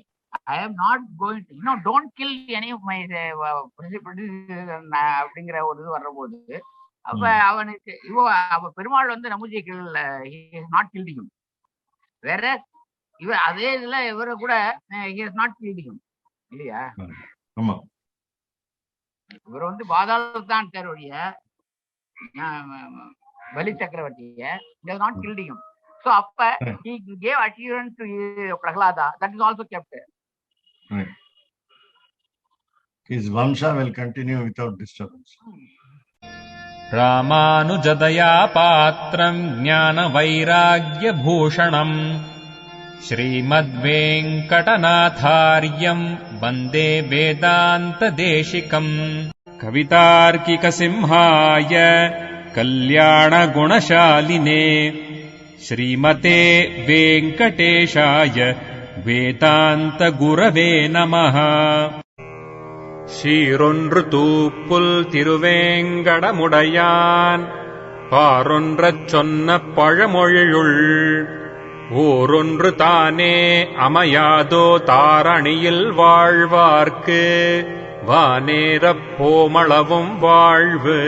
I am not going to, don't kill any of my அப்படிங்கிற ஒரு இது வர்றபோது, அப்ப அவனுக்கு பெருமாள் நமுஜி நாட் கில்டிங். வேற இவர் அதே இதுல இவரை கூட நாட் கில்டிங் இல்லையா? இவர் பாதாளத்தான் தேர்வுடைய பலி சக்கரவர்த்திய நாட் கில்டிங். So அப்ப he gave assurance to Prahlada, that is also kept. Right. His Vamsha will continue without disturbance. ராமானுஜதயா பாத்ரம் ஞான வைராக்ய பூஷணம் ஸ்ரீமத்வேங்கடநாதார்யம் வந்தே வேதாந்த தேசிகம். கவிதார்க்கிக சிம்ஹாய கல்யாண குணசாலினே ஸ்ரீமதே வெங்கடேஷாய வேதாந்த குரவே நமஹ. சீரொன்று தூப்புல் திருவேங்கடமுடையான் பாரொன்றச் சொன்ன பழமொழியுள் ஓரொன்று தானே அமையாதோ தாரணியில் வாழ்வார்க்கு வானேரப் போமளவும் வாழ்வு.